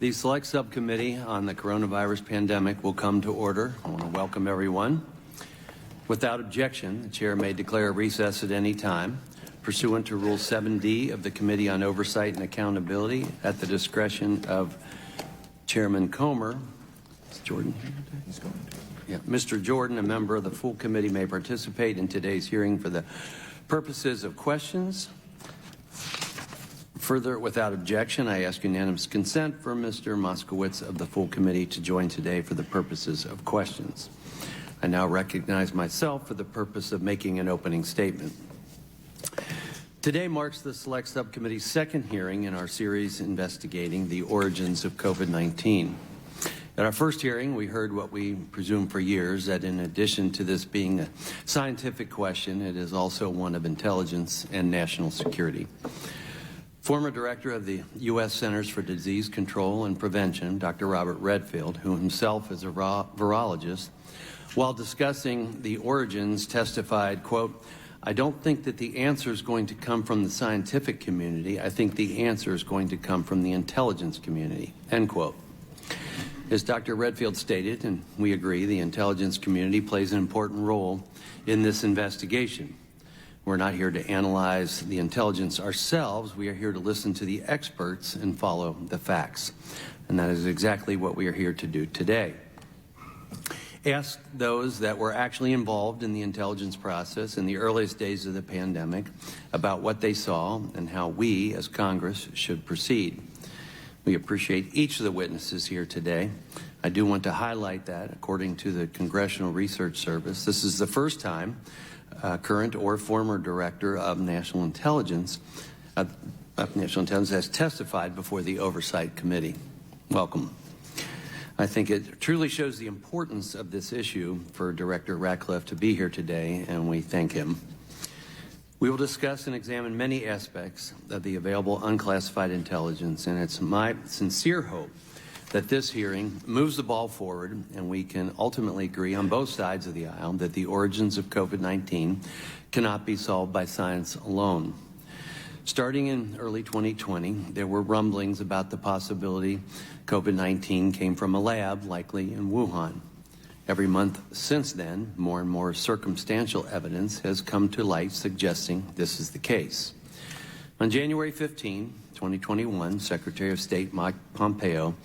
The Select Subcommittee on the Coronavirus Pandemic will come to order. I want to welcome everyone. Without objection, the Chair may declare a recess at any time pursuant to Rule 7D of the Committee on Oversight and Accountability at the discretion of Chairman Comer. Is Jordan here today? He's going to. Yeah. Mr. Jordan, a member of the full committee, may participate in today's hearing for the purposes of questions. Further, without objection, I ask unanimous consent for Mr. Moskowitz of the full committee to join today for the purposes of questions. I now recognize myself for the purpose of making an opening statement. Today marks the Select Subcommittee's second hearing in our series investigating the origins of COVID-19. At our first hearing, we heard what we presumed for years, that in addition to this being a scientific question, it is also one of intelligence and national security. Former director of the U.S. Centers for Disease Control and Prevention, Dr. Robert Redfield, who himself is a virologist, while discussing the origins testified, quote, "I don't think that the answer is going to come from the scientific community. I think the answer is going to come from the intelligence community," end quote. As Dr. Redfield stated, and we agree, the intelligence community plays an important role in this investigation. We're not here to analyze the intelligence ourselves. We are here to listen to the experts and follow the facts. And that is exactly what we are here to do today. Ask those that were actually involved in the intelligence process in the earliest days of the pandemic about what they saw and how we, as Congress, should proceed. We appreciate each of the witnesses here today. I do want to highlight that, according to the Congressional Research Service, this is the first time a current or former director of National Intelligence has testified before the Oversight Committee. Welcome. I think it truly shows the importance of this issue for Director Ratcliffe to be here today, and we thank him. We will discuss and examine many aspects of the available unclassified intelligence, and it's my sincere hope that this hearing moves the ball forward and we can ultimately agree on both sides of the aisle that the origins of COVID-19 cannot be solved by science alone. Starting in early 2020, there were rumblings about the possibility COVID-19 came from a lab, likely in Wuhan. Every month since then, more and more circumstantial evidence has come to light suggesting this is the case. On January 15, 2021, Secretary of State Mike Pompeo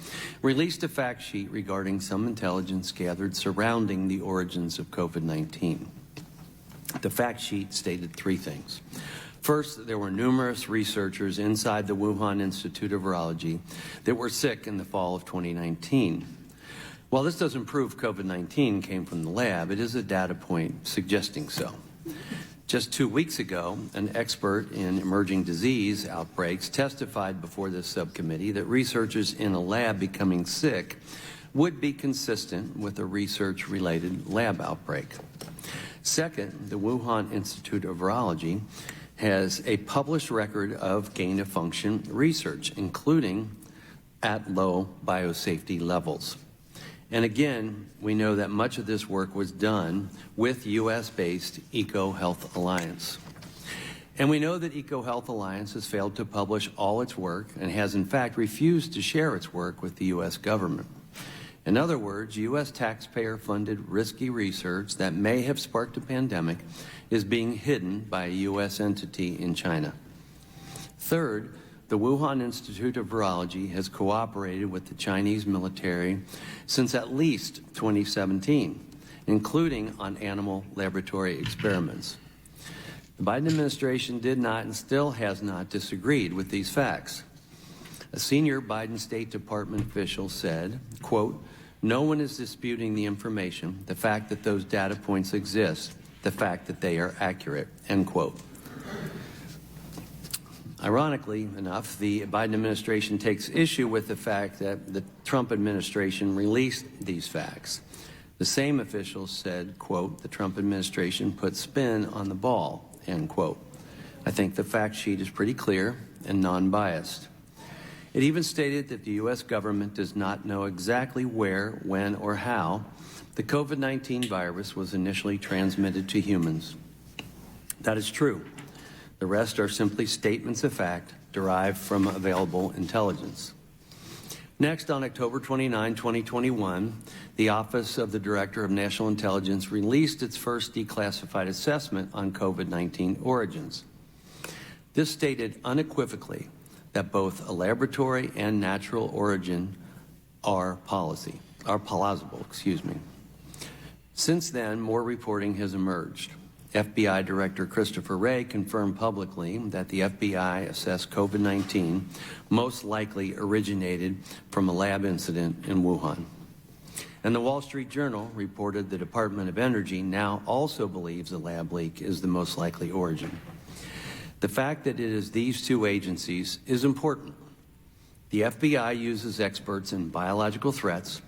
released a fact sheet regarding some intelligence gathered surrounding the origins of COVID-19. The fact sheet stated three things. First, there were numerous researchers inside the Wuhan Institute of Virology that were sick in the fall of 2019. While this doesn't prove COVID-19 came from the lab, it is a data point suggesting so. Just 2 weeks ago, an expert in emerging disease outbreaks testified before this subcommittee that researchers in a lab becoming sick would be consistent with a research-related lab outbreak. Second, the Wuhan Institute of Virology has a published record of gain-of-function research, including at low biosafety levels. And again, we know that much of this work was done with U.S.-based EcoHealth Alliance. And we know that EcoHealth Alliance has failed to publish all its work and has in fact refused to share its work with the U.S. government. In other words, U.S. taxpayer-funded risky research that may have sparked a pandemic is being hidden by a U.S. entity in China. Third, the Wuhan Institute of Virology has cooperated with the Chinese military since at least 2017, including on animal laboratory experiments. The Biden administration did not and still has not disagreed with these facts. A senior Biden State Department official said, quote, "No one is disputing the information, the fact that those data points exist, the fact that they are accurate," end quote. Ironically enough, the Biden administration takes issue with the fact that the Trump administration released these facts. The same officials said, quote, "The Trump administration put spin on the ball," end quote. I think the fact sheet is pretty clear and non-biased. It even stated that the U.S. government does not know exactly where, when, or how the COVID-19 virus was initially transmitted to humans. That is true. The rest are simply statements of fact derived from available intelligence. Next, on October 29, 2021, the Office of the Director of National Intelligence released its first declassified assessment on COVID-19 origins. This stated unequivocally that both a laboratory and natural origin are plausible. Since then, more reporting has emerged. FBI Director Christopher Wray confirmed publicly that the FBI assessed COVID-19 most likely originated from a lab incident in Wuhan. And the Wall Street Journal reported the Department of Energy now also believes a lab leak is the most likely origin. The fact that it is these two agencies is important. The FBI uses experts in biological threats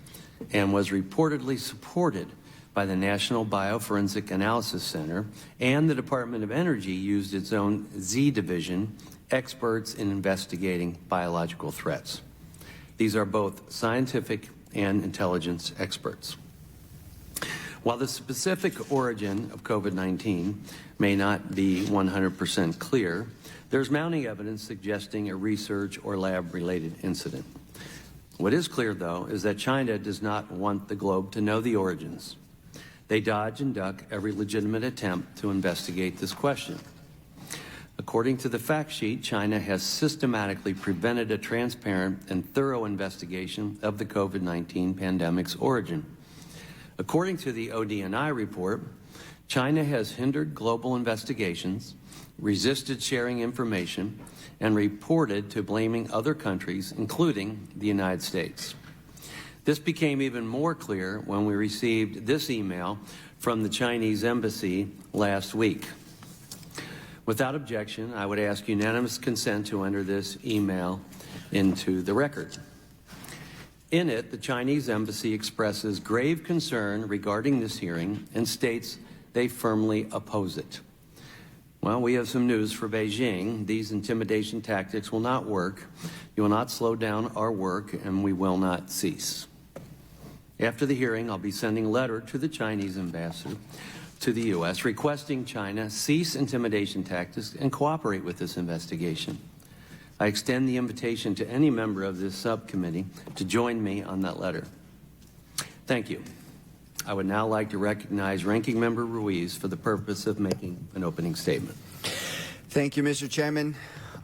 and was reportedly supported by the National Bioforensic Analysis Center, and the Department of Energy used its own Z Division, experts in investigating biological threats. These are both scientific and intelligence experts. While the specific origin of COVID-19 may not be 100% clear, there's mounting evidence suggesting a research or lab-related incident. What is clear, though, is that China does not want the globe to know the origins. They dodge and duck every legitimate attempt to investigate this question. According to the fact sheet, China has systematically prevented a transparent and thorough investigation of the COVID-19 pandemic's origin. According to the ODNI report, China has hindered global investigations, resisted sharing information, and reported to blaming other countries, including the United States. This became even more clear when we received this email from the Chinese embassy last week. Without objection, I would ask unanimous consent to enter this email into the record. In it, the Chinese embassy expresses grave concern regarding this hearing and states they firmly oppose it. Well, we have some news for Beijing. These intimidation tactics will not work. You will not slow down our work, and we will not cease. After the hearing, I'll be sending a letter to the Chinese ambassador to the U.S. requesting China cease intimidation tactics and cooperate with this investigation. I extend the invitation to any member of this subcommittee to join me on that letter. Thank you. I would now like to recognize Ranking Member Ruiz for the purpose of making an opening statement. Thank you, Mr. Chairman.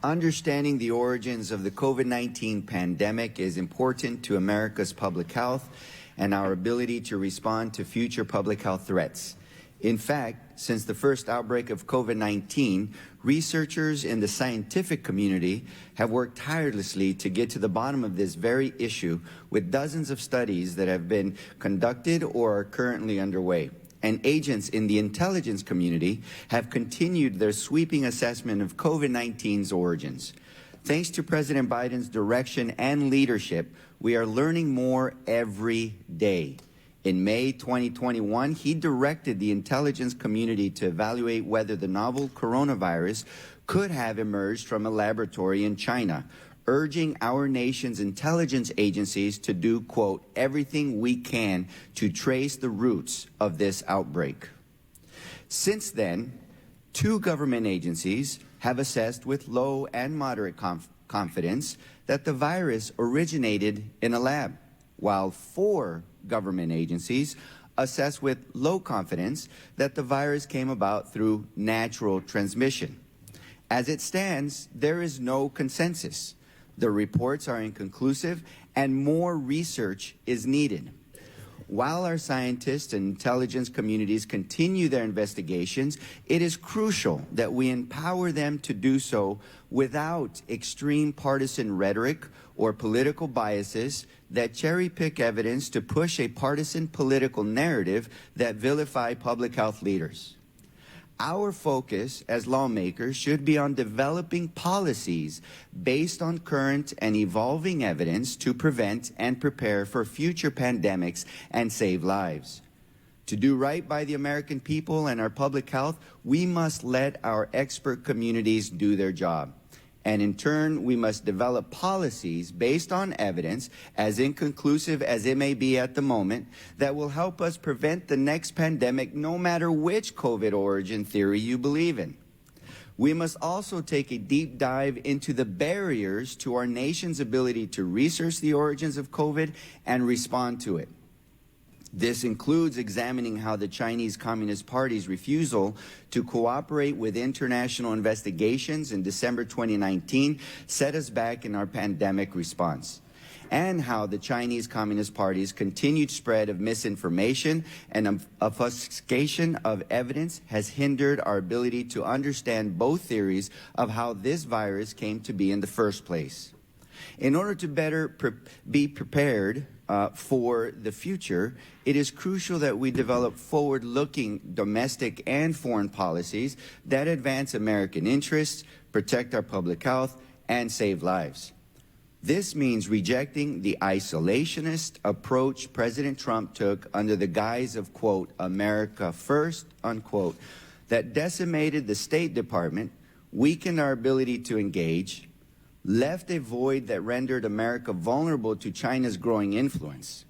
Understanding the origins of the COVID-19 pandemic is important to America's public health and our ability to respond to future public health threats. In fact, since the first outbreak of COVID-19, researchers in the scientific community have worked tirelessly to get to the bottom of this very issue, with dozens of studies that have been conducted or are currently underway. And agents in the intelligence community have continued their sweeping assessment of COVID-19's origins. Thanks to President Biden's direction and leadership, we are learning more every day. In May 2021, he directed the intelligence community to evaluate whether the novel coronavirus could have emerged from a laboratory in China, urging our nation's intelligence agencies to do, quote, everything we can to trace the roots of this outbreak. Since then, 2 government agencies have assessed with low and moderate confidence that the virus originated in a lab, while 4 government agencies assess with low confidence that the virus came about through natural transmission. As it stands, there is no consensus. The reports are inconclusive and more research is needed. While our scientists and intelligence communities continue their investigations, it is crucial that we empower them to do so without extreme partisan rhetoric or political biases that cherry-pick evidence to push a partisan political narrative that vilify public health leaders. Our focus as lawmakers should be on developing policies based on current and evolving evidence to prevent and prepare for future pandemics and save lives. To do right by the American people and our public health, we must let our expert communities do their job. And in turn, we must develop policies based on evidence, as inconclusive as it may be at the moment, that will help us prevent the next pandemic no matter which COVID origin theory you believe in. we must also take a deep dive into the barriers to our nation's ability to research the origins of COVID and respond to it. This includes examining how the Chinese Communist Party's refusal to cooperate with international investigations in December 2019 set us back in our pandemic response, and how the Chinese Communist Party's continued spread of misinformation and obfuscation of evidence has hindered our ability to understand both theories of how this virus came to be in the first place. In order to better be prepared for the future, it is crucial that we develop forward-looking domestic and foreign policies that advance American interests, protect our public health, and save lives. This means rejecting the isolationist approach President Trump took under the guise of, quote, America first, unquote, that decimated the State Department, weakened our ability to engage, left a void that rendered America vulnerable to China's growing influence.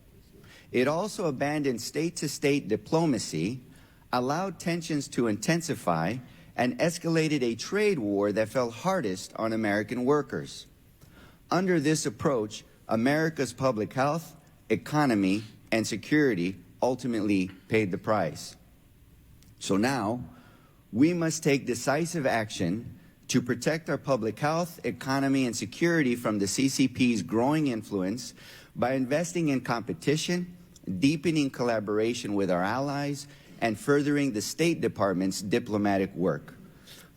It also abandoned state-to-state diplomacy, allowed tensions to intensify, and escalated a trade war that fell hardest on American workers. Under this approach, America's public health, economy, and security ultimately paid the price. So now, we must take decisive action to protect our public health, economy, and security from the CCP's growing influence by investing in competition, deepening collaboration with our allies, and furthering the State Department's diplomatic work.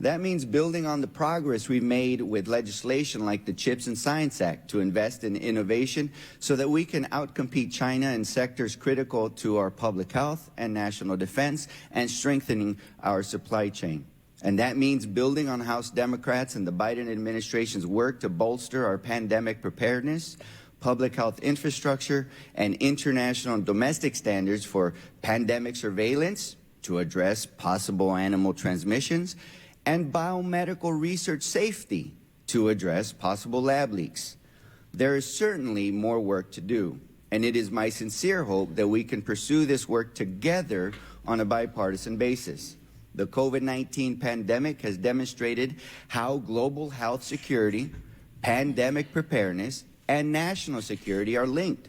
That means building on the progress we've made with legislation like the CHIPS and Science Act to invest in innovation so that we can outcompete China in sectors critical to our public health and national defense, and strengthening our supply chain. And that means building on House Democrats and the Biden administration's work to bolster our pandemic preparedness, public health infrastructure, and international and domestic standards for pandemic surveillance to address possible animal transmissions, and biomedical research safety to address possible lab leaks. There is certainly more work to do, and it is my sincere hope that we can pursue this work together on a bipartisan basis. The COVID-19 pandemic has demonstrated how global health security, pandemic preparedness, and national security are linked.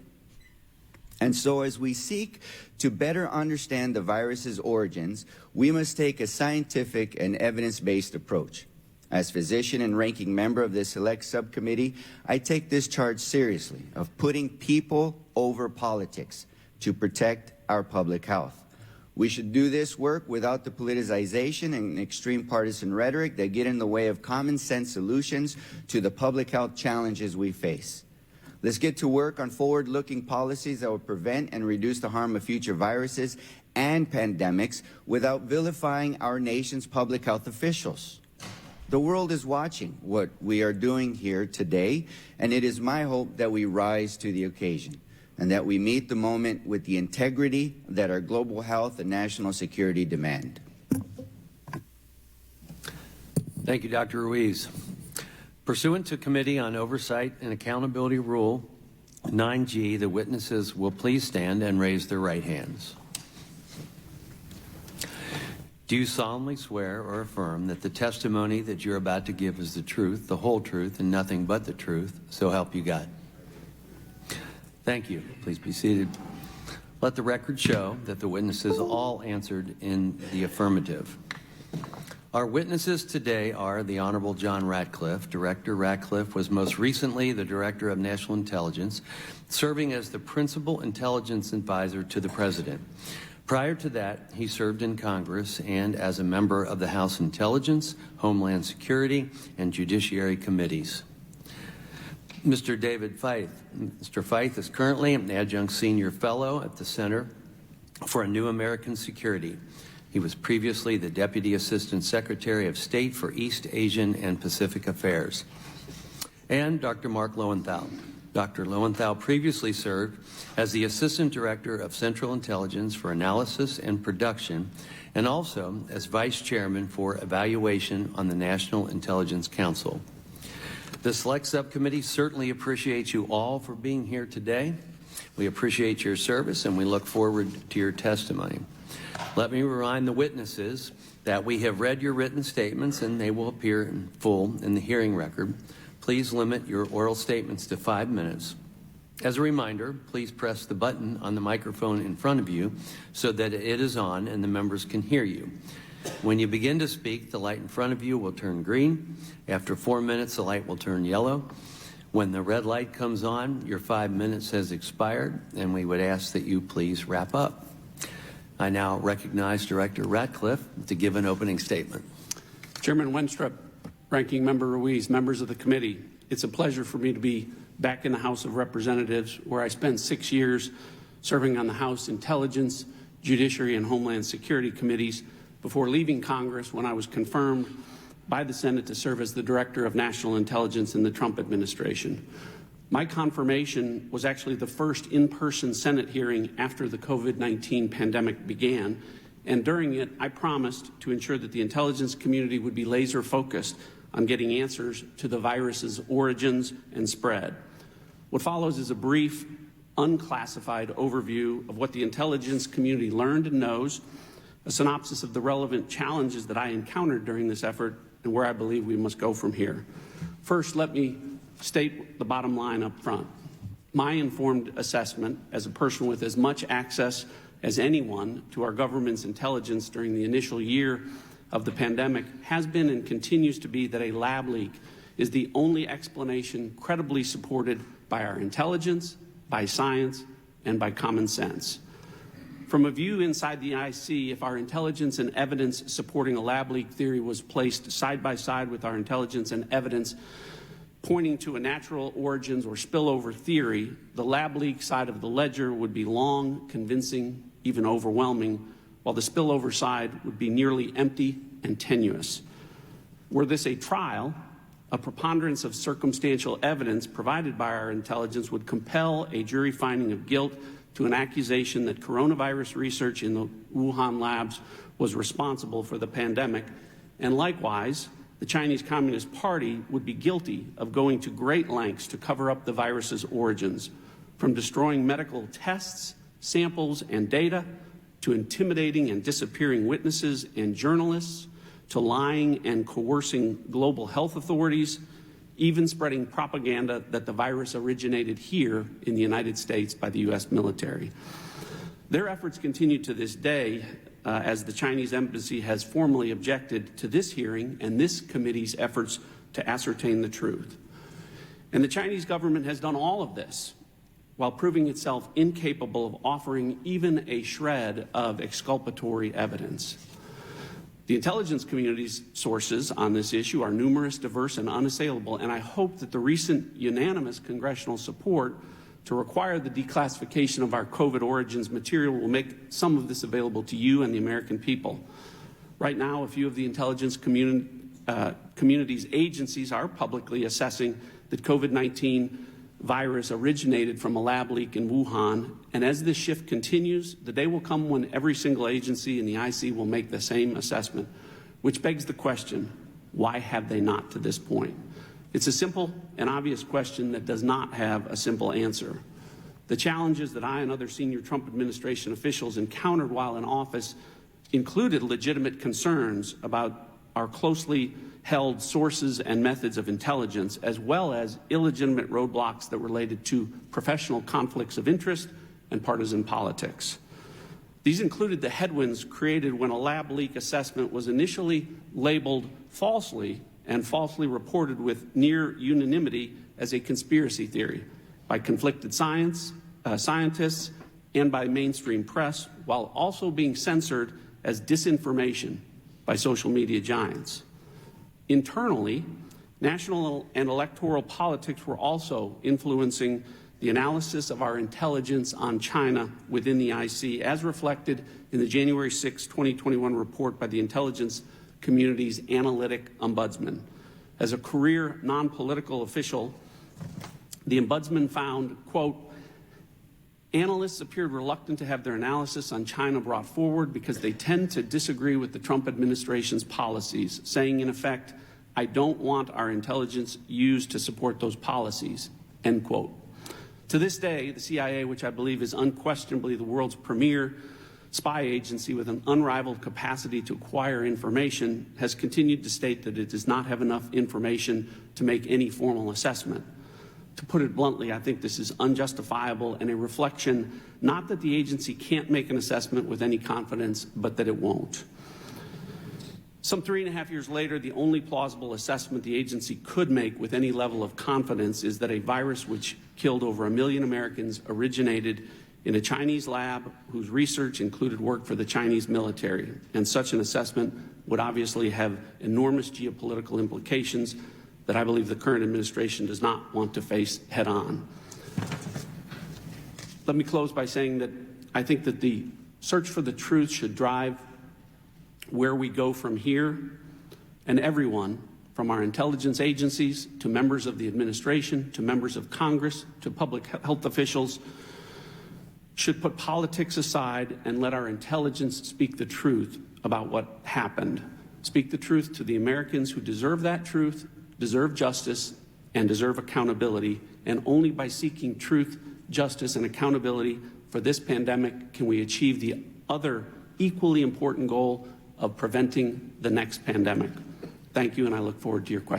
And so as we seek to better understand the virus's origins, we must take a scientific and evidence-based approach. As physician and ranking member of this select subcommittee, I take this charge seriously of putting people over politics to protect our public health. We should do this work without the politicization and extreme partisan rhetoric that get in the way of common sense solutions to the public health challenges we face. Let's get to work on forward-looking policies that will prevent and reduce the harm of future viruses and pandemics without vilifying our nation's public health officials. The world is watching what we are doing here today, and it is my hope that we rise to the occasion and that we meet the moment with the integrity that our global health and national security demand. Thank you, Dr. Ruiz. Pursuant to Committee on Oversight and Accountability Rule 9G, the witnesses will please stand and raise their right hands. Do you solemnly swear or affirm that the testimony that you're about to give is the truth, the whole truth, and nothing but the truth, so help you God? Thank you. Please be seated. Let the record show that the witnesses all answered in the affirmative. Our witnesses today are the Honorable John Ratcliffe. Director Ratcliffe was most recently the Director of National Intelligence, serving as the Principal Intelligence Advisor to the President. Prior to that, he served in Congress and as a member of the House Intelligence, Homeland Security, and Judiciary Committees. Mr. David Feith. Mr. Feith is currently an Adjunct Senior Fellow at the Center for a New American Security. He was previously the Deputy Assistant Secretary of State for East Asian and Pacific Affairs. And Dr. Mark Lowenthal. Dr. Lowenthal previously served as the Assistant Director of Central Intelligence for Analysis and Production, and also as Vice Chairman for Evaluation on the National Intelligence Council. The Select Subcommittee certainly appreciates you all for being here today. We appreciate your service and we look forward to your testimony. Let me remind the witnesses that we have read your written statements and they will appear in full in the hearing record. Please limit your oral statements to 5 minutes. As a reminder, please press the button on the microphone in front of you so that it is on and the members can hear you. When you begin to speak, the light in front of you will turn green. After 4 minutes, the light will turn yellow. When the red light comes on, your 5 minutes has expired, and we would ask that you please wrap up. I now recognize Director Ratcliffe to give an opening statement. Chairman Wenstrup, Ranking Member Ruiz, members of the committee, it's a pleasure for me to be back in the House of Representatives, where I spent 6 years serving on the House Intelligence, Judiciary, and Homeland Security Committees before leaving Congress when I was confirmed by the Senate to serve as the Director of National Intelligence in the Trump administration. My confirmation was actually the first in-person Senate hearing after the COVID-19 pandemic began, and during it, I promised to ensure that the intelligence community would be laser-focused on getting answers to the virus's origins and spread. What follows is a brief, unclassified overview of what the intelligence community learned and knows, a synopsis of the relevant challenges that I encountered during this effort, and where I believe we must go from here. First, let me state the bottom line up front. My informed assessment, as a person with as much access as anyone to our government's intelligence during the initial year of the pandemic, has been and continues to be that a lab leak is the only explanation credibly supported by our intelligence, by science, and by common sense. From a view inside the IC, if our intelligence and evidence supporting a lab leak theory was placed side by side with our intelligence and evidence pointing to a natural origins or spillover theory, the lab leak side of the ledger would be long, convincing, even overwhelming, while the spillover side would be nearly empty and tenuous. Were this a trial, a preponderance of circumstantial evidence provided by our intelligence would compel a jury finding of guilt to an accusation that coronavirus research in the Wuhan labs was responsible for the pandemic, and likewise, the Chinese Communist Party would be guilty of going to great lengths to cover up the virus's origins, from destroying medical tests, samples, and data, to intimidating and disappearing witnesses and journalists, to lying and coercing global health authorities, even spreading propaganda that the virus originated here in the United States by the U.S. military. Their efforts continue to this day, as the Chinese embassy has formally objected to this hearing and this committee's efforts to ascertain the truth. And the Chinese government has done all of this while proving itself incapable of offering even a shred of exculpatory evidence. The intelligence community's sources on this issue are numerous, diverse, and unassailable, and I hope that the recent unanimous congressional support to require the declassification of our COVID origins material will make some of this available to you and the American people. Right now, a few of the intelligence community's agencies are publicly assessing that COVID-19 virus originated from a lab leak in Wuhan, and as this shift continues, the day will come when every single agency in the IC will make the same assessment, which begs the question, why have they not to this point? It's a simple and obvious question that does not have a simple answer. The challenges that I and other senior Trump administration officials encountered while in office included legitimate concerns about our closely held sources and methods of intelligence, as well as illegitimate roadblocks that related to professional conflicts of interest and partisan politics. These included the headwinds created when a lab leak assessment was initially labeled falsely and falsely reported with near unanimity as a conspiracy theory by conflicted scientists and by mainstream press, while also being censored as disinformation by social media giants. Internally, national and electoral politics were also influencing the analysis of our intelligence on China within the IC, as reflected in the January 6, 2021 report by the intelligence community's analytic ombudsman. As a career non-political official, the ombudsman found, quote, analysts appeared reluctant to have their analysis on China brought forward because they tend to disagree with the Trump administration's policies, saying, in effect, I don't want our intelligence used to support those policies, end quote. To this day, the CIA, which I believe is unquestionably the world's premier spy agency with an unrivaled capacity to acquire information, has continued to state that it does not have enough information to make any formal assessment. To put it bluntly, I think this is unjustifiable and a reflection not that the agency can't make an assessment with any confidence, but that it won't. Some 3.5 years later, the only plausible assessment the agency could make with any level of confidence is that a virus which killed over 1 million Americans originated in a Chinese lab whose research included work for the Chinese military. And such an assessment would obviously have enormous geopolitical implications that I believe the current administration does not want to face head on. Let me close by saying that I think that the search for the truth should drive where we go from here, and everyone, from our intelligence agencies to members of the administration, to members of Congress, to public health officials, should put politics aside and let our intelligence speak the truth about what happened. Speak the truth to the Americans who deserve that truth, deserve justice, and deserve accountability. And only by seeking truth, justice, and accountability for this pandemic can we achieve the other equally important goal of preventing the next pandemic. Thank you, and I look forward to your questions.